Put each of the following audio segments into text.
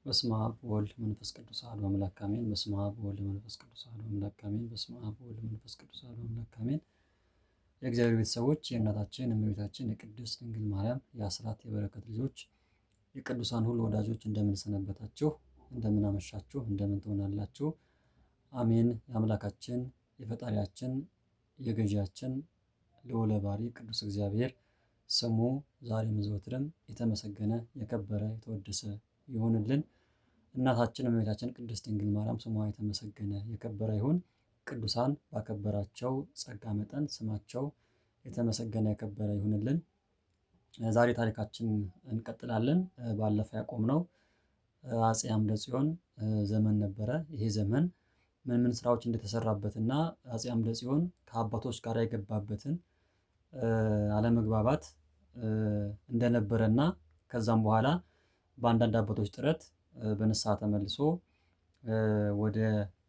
በስመ አብ ወወልድ ወመንፈስ ቅዱስ አሐዱ አምላክ አሜን። በስመ አብ ወወልድ ወመንፈስ ቅዱስ አሐዱ አምላክ አሜን። በስመ አብ ወወልድ ወመንፈስ ቅዱስ አሐዱ አምላክ አሜን። የእግዚአብሔር ቤተሰቦች የእናታችን የእመቤታችን የቅድስት ድንግል ማርያም የአስራት የበረከት ልጆች የቅዱሳን ሁሉ ወዳጆች እንደምን ሰነበታችሁ? እንደምን አመሻችሁ? እንደምን ትሆናላችሁ? አሜን። የአምላካችን የፈጣሪያችን የገዢያችን ልዑለ ባሕርይ ቅዱስ እግዚአብሔር ስሙ ዛሬም ዘወትርም የተመሰገነ የከበረ የተወደሰ ይሁንልን። እናታችን እመቤታችን ቅድስት ድንግል ማርያም ስሟ የተመሰገነ የከበረ ይሁን። ቅዱሳን ባከበራቸው ጸጋ መጠን ስማቸው የተመሰገነ የከበረ ይሁንልን። ዛሬ ታሪካችን እንቀጥላለን። ባለፈው ያቆምነው አፄ አምደ ጽዮን ዘመን ነበረ። ይሄ ዘመን ምን ምን ስራዎች እንደተሰራበትና አፄ አምደ ጽዮን ከአባቶች ጋር የገባበትን አለመግባባት እንደነበረና ከዛም በኋላ በአንዳንድ አባቶች ጥረት በንስሐ ተመልሶ ወደ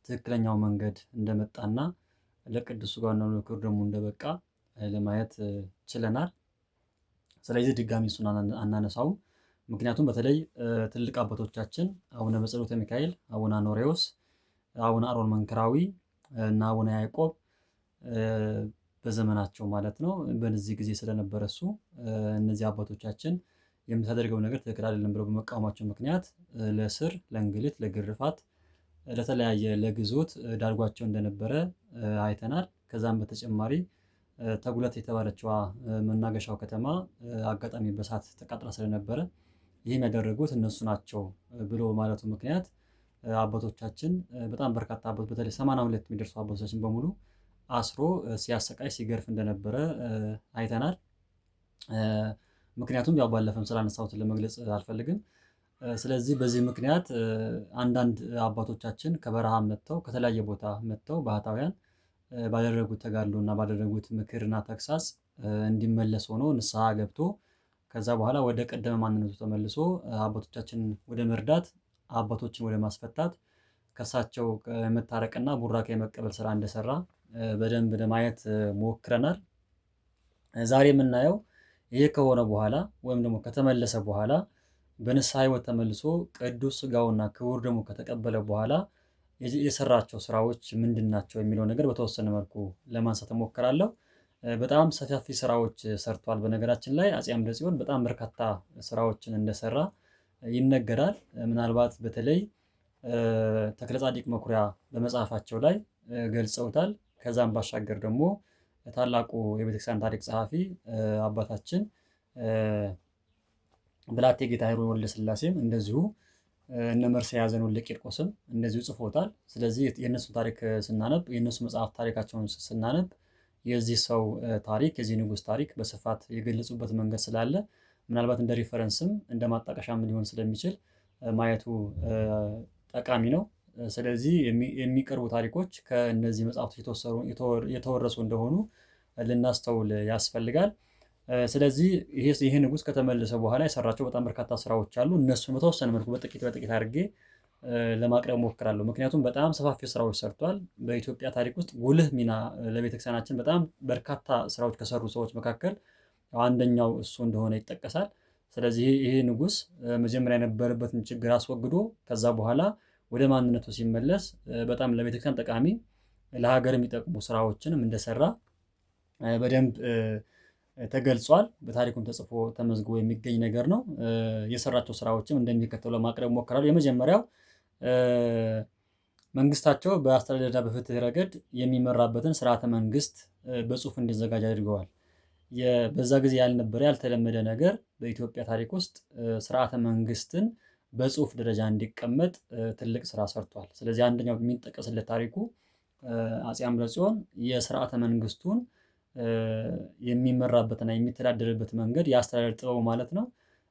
ትክክለኛው መንገድ እንደመጣና ለቅዱስ ሥጋውና ለክብሩ ደግሞ እንደበቃ ለማየት ችለናል። ስለዚህ ድጋሚ እሱን አናነሳውም። ምክንያቱም በተለይ ትልቅ አባቶቻችን አቡነ በጸሎተ ሚካኤል፣ አቡነ አኖሬዎስ፣ አቡነ አሮን መንክራዊ እና አቡነ ያዕቆብ በዘመናቸው ማለት ነው በዚህ ጊዜ ስለነበረ እሱ እነዚህ አባቶቻችን የምታደርገው ነገር ትክክል አይደለም ብለው በመቃወማቸው ምክንያት ለእስር፣ ለእንግልት፣ ለግርፋት፣ ለተለያየ ለግዞት ዳርጓቸው እንደነበረ አይተናል። ከዛም በተጨማሪ ተጉለት የተባለችዋ መናገሻው ከተማ አጋጣሚ በሳት ተቃጥላ ስለነበረ ይህም ያደረጉት እነሱ ናቸው ብሎ ማለቱ ምክንያት አባቶቻችን በጣም በርካታ አባቶች በተለይ 82 የሚደርሱ አባቶቻችን በሙሉ አስሮ ሲያሰቃይ ሲገርፍ እንደነበረ አይተናል። ምክንያቱም ያው ባለፈም ስላነሳሁትን ለመግለጽ አልፈልግም። ስለዚህ በዚህ ምክንያት አንዳንድ አባቶቻችን ከበረሃ መጥተው ከተለያየ ቦታ መጥተው ባህታውያን ባደረጉት ተጋድሎ እና ባደረጉት ምክርና ተግሳጽ እንዲመለስ ሆኖ ንስሐ ገብቶ ከዛ በኋላ ወደ ቀደመ ማንነቱ ተመልሶ አባቶቻችን ወደ መርዳት አባቶችን ወደ ማስፈታት ከሳቸው የመታረቅና ቡራኬ የመቀበል ስራ እንደሰራ በደንብ ለማየት ሞክረናል። ዛሬ የምናየው ይሄ ከሆነ በኋላ ወይም ደግሞ ከተመለሰ በኋላ በንስሐ ሕይወት ተመልሶ ቅዱስ ሥጋውና ክቡር ደግሞ ከተቀበለ በኋላ የሰራቸው ስራዎች ምንድን ናቸው የሚለው ነገር በተወሰነ መልኩ ለማንሳት እሞክራለሁ። በጣም ሰፋፊ ስራዎች ሰርቷል። በነገራችን ላይ አፄ አምደ ጽዮን በጣም በርካታ ስራዎችን እንደሰራ ይነገራል። ምናልባት በተለይ ተክለ ጻዲቅ መኩሪያ በመጽሐፋቸው ላይ ገልጸውታል። ከዛም ባሻገር ደግሞ ታላቁ የቤተክርስቲያን ታሪክ ጸሐፊ አባታችን ብላቴ ጌታ ሄሮን ወልደ ሥላሴም እንደዚሁ እነ መርሴ ያዘን ወልደ ቂርቆስም እንደዚሁ ጽፎታል። ስለዚህ የእነሱ ታሪክ ስናነብ የእነሱ መጽሐፍ ታሪካቸውን ስናነብ የዚህ ሰው ታሪክ የዚህ ንጉሥ ታሪክ በስፋት የገለጹበት መንገድ ስላለ ምናልባት እንደ ሪፈረንስም እንደ ማጣቀሻም ሊሆን ስለሚችል ማየቱ ጠቃሚ ነው። ስለዚህ የሚቀርቡ ታሪኮች ከእነዚህ መጽሐፍቶች የተወረሱ እንደሆኑ ልናስተውል ያስፈልጋል። ስለዚህ ይሄ ንጉሥ ከተመለሰ በኋላ የሰራቸው በጣም በርካታ ስራዎች አሉ። እነሱን በተወሰነ መልኩ በጥቂት አድርጌ ለማቅረብ ሞክራለሁ። ምክንያቱም በጣም ሰፋፊ ስራዎች ሰርቷል። በኢትዮጵያ ታሪክ ውስጥ ጉልህ ሚና ለቤተክርስቲያናችን በጣም በርካታ ስራዎች ከሰሩ ሰዎች መካከል አንደኛው እሱ እንደሆነ ይጠቀሳል። ስለዚህ ይሄ ንጉሥ መጀመሪያ የነበረበትን ችግር አስወግዶ ከዛ በኋላ ወደ ማንነቱ ሲመለስ በጣም ለቤተክርስቲያን ጠቃሚ ለሀገር የሚጠቅሙ ስራዎችንም እንደሰራ በደንብ ተገልጿል። በታሪኩም ተጽፎ ተመዝግቦ የሚገኝ ነገር ነው። የሰራቸው ስራዎችም እንደሚከተለው ማቅረብ ሞክራለሁ። የመጀመሪያው መንግስታቸው በአስተዳደርና በፍትህ ረገድ የሚመራበትን ስርዓተ መንግስት በጽሁፍ እንዲዘጋጅ አድርገዋል። በዛ ጊዜ ያልነበረ ያልተለመደ ነገር በኢትዮጵያ ታሪክ ውስጥ ስርዓተ መንግስትን በጽሁፍ ደረጃ እንዲቀመጥ ትልቅ ስራ ሰርቷል። ስለዚህ አንደኛው የሚጠቀስለት ታሪኩ አፄ አምደ ጽዮን የስርዓተ መንግስቱን የሚመራበትና የሚተዳደርበት መንገድ የአስተዳደር ጥበቡ ማለት ነው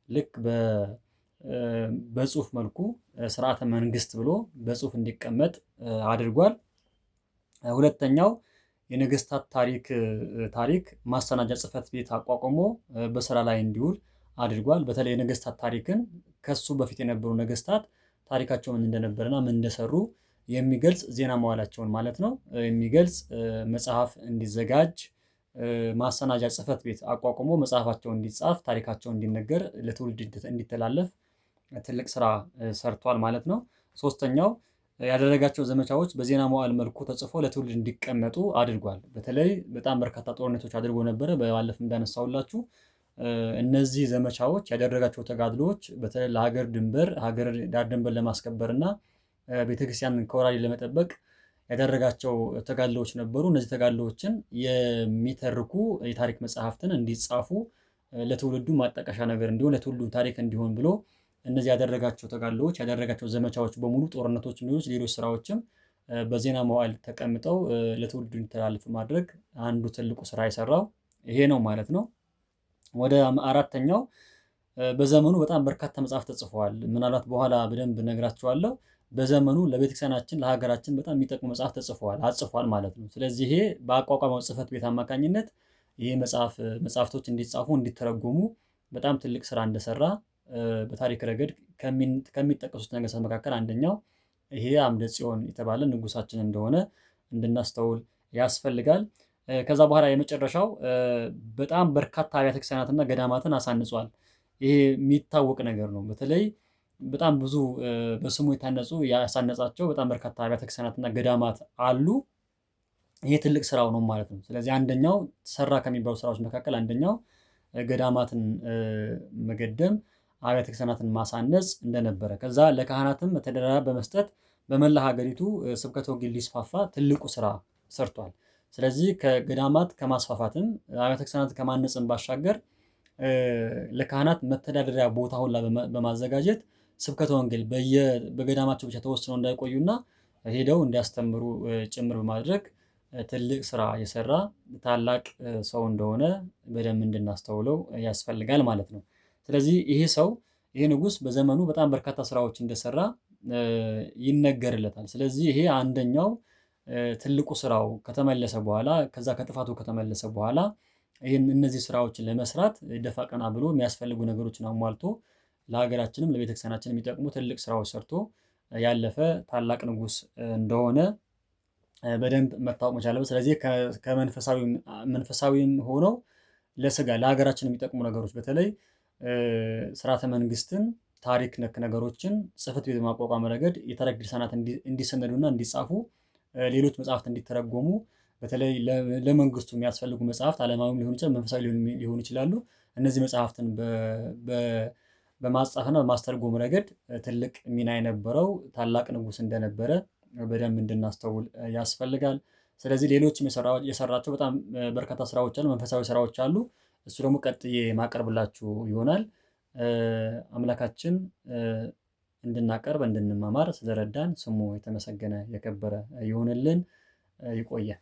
ልክ በጽሁፍ መልኩ ስርዓተ መንግስት ብሎ በጽሁፍ እንዲቀመጥ አድርጓል። ሁለተኛው የነገስታት ታሪክ ማሰናጃ ጽሕፈት ቤት አቋቁሞ በስራ ላይ እንዲውል አድርጓል። በተለይ የነገስታት ታሪክን ከሱ በፊት የነበሩ ነገስታት ታሪካቸው ምን እንደነበረና ምን እንደሰሩ የሚገልጽ ዜና መዋላቸውን ማለት ነው የሚገልጽ መጽሐፍ እንዲዘጋጅ ማሰናጃ ጽሕፈት ቤት አቋቁሞ መጽሐፋቸው እንዲጻፍ ታሪካቸው እንዲነገር ለትውልድ እንዲተላለፍ ትልቅ ስራ ሰርቷል ማለት ነው። ሶስተኛው ያደረጋቸው ዘመቻዎች በዜና መዋዕል መልኩ ተጽፎ ለትውልድ እንዲቀመጡ አድርጓል። በተለይ በጣም በርካታ ጦርነቶች አድርጎ ነበረ። ባለፈው እንዳነሳሁላችሁ እነዚህ ዘመቻዎች ያደረጋቸው ተጋድሎዎች በተለይ ለሀገር ድንበር ሀገር ዳር ድንበር ለማስከበር እና ቤተክርስቲያንን ከወራሪ ለመጠበቅ ያደረጋቸው ተጋድሎዎች ነበሩ። እነዚህ ተጋድሎዎችን የሚተርኩ የታሪክ መጽሐፍትን እንዲጻፉ ለትውልዱ ማጣቀሻ ነገር እንዲሆን ለትውልዱ ታሪክ እንዲሆን ብሎ እነዚህ ያደረጋቸው ተጋድሎዎች ያደረጋቸው ዘመቻዎች በሙሉ ጦርነቶች፣ ሌሎች ስራዎችም በዜና መዋዕል ተቀምጠው ለትውልዱ እንዲተላለፍ ማድረግ አንዱ ትልቁ ስራ የሰራው ይሄ ነው ማለት ነው። ወደ አራተኛው በዘመኑ በጣም በርካታ መጽሐፍ ተጽፈዋል። ምናልባት በኋላ በደንብ ነግራችኋለሁ። በዘመኑ ለቤተክርስቲያናችን ለሀገራችን በጣም የሚጠቅሙ መጽሐፍ አጽፏል ማለት ነው። ስለዚህ ይሄ በአቋቋመው ጽሕፈት ቤት አማካኝነት ይሄ መጽሐፍቶች እንዲጻፉ እንዲተረጎሙ በጣም ትልቅ ስራ እንደሰራ በታሪክ ረገድ ከሚጠቀሱት ነገሥታት መካከል አንደኛው ይሄ አምደ ጽዮን የተባለ ንጉሳችን እንደሆነ እንድናስተውል ያስፈልጋል። ከዛ በኋላ የመጨረሻው በጣም በርካታ አብያተ ክርስቲያናትና ገዳማትን አሳንጿል። ይሄ የሚታወቅ ነገር ነው። በተለይ በጣም ብዙ በስሙ የታነጹ ያሳነጻቸው በጣም በርካታ አብያተ ክርስቲያናትና ገዳማት አሉ። ይሄ ትልቅ ስራው ነው ማለት ነው። ስለዚህ አንደኛው ሰራ ከሚባሉ ስራዎች መካከል አንደኛው ገዳማትን መገደም፣ አብያተ ክርስቲያናትን ማሳነጽ እንደነበረ ከዛ ለካህናትም መተዳደሪያ በመስጠት በመላ ሀገሪቱ ስብከተ ወንጌል ሊስፋፋ ትልቁ ስራ ሰርቷል። ስለዚህ ከገዳማት ከማስፋፋትም አብያተ ክርስቲያናት ከማነጽም ባሻገር ለካህናት መተዳደሪያ ቦታ ሁላ በማዘጋጀት ስብከተ ወንጌል በገዳማቸው ብቻ ተወስነው እንዳይቆዩና ሄደው እንዲያስተምሩ ጭምር በማድረግ ትልቅ ስራ የሰራ ታላቅ ሰው እንደሆነ በደንብ እንድናስተውለው ያስፈልጋል ማለት ነው። ስለዚህ ይሄ ንጉስ በዘመኑ በጣም በርካታ ስራዎች እንደሰራ ይነገርለታል። ስለዚህ ይሄ አንደኛው ትልቁ ስራው ከተመለሰ በኋላ ከዛ ከጥፋቱ ከተመለሰ በኋላ እነዚህ ስራዎችን ለመስራት ደፋ ቀና ብሎ የሚያስፈልጉ ነገሮችን አሟልቶ ለሀገራችንም ለቤተክርስቲያናችንም የሚጠቅሙ ትልቅ ስራዎች ሰርቶ ያለፈ ታላቅ ንጉስ እንደሆነ በደንብ መታወቅ መቻል አለበት። ስለዚህ ከመንፈሳዊም ሆኖ ለስጋ ለሀገራችን የሚጠቅሙ ነገሮች በተለይ ስርዓተ መንግስትን፣ ታሪክ ነክ ነገሮችን ጽሕፈት ቤት በማቋቋም ረገድ የታሪክ ድርሳናት እንዲሰነዱና እንዲጻፉ፣ ሌሎች መጽሐፍት እንዲተረጎሙ በተለይ ለመንግስቱ የሚያስፈልጉ መጽሐፍት ዓለማዊም ሊሆን ይችላል፣ መንፈሳዊ ሊሆኑ ይችላሉ። እነዚህ መጽሐፍትን በማጻፍና በማስተርጎም ረገድ ትልቅ ሚና የነበረው ታላቅ ንጉስ እንደነበረ በደንብ እንድናስተውል ያስፈልጋል። ስለዚህ ሌሎችም የሰራቸው በጣም በርካታ ስራዎች አሉ፣ መንፈሳዊ ስራዎች አሉ። እሱ ደግሞ ቀጥዬ ማቀርብላችሁ ይሆናል። አምላካችን እንድናቀርብ እንድንማማር ስለረዳን ስሙ የተመሰገነ የከበረ ይሁንልን። ይቆያል።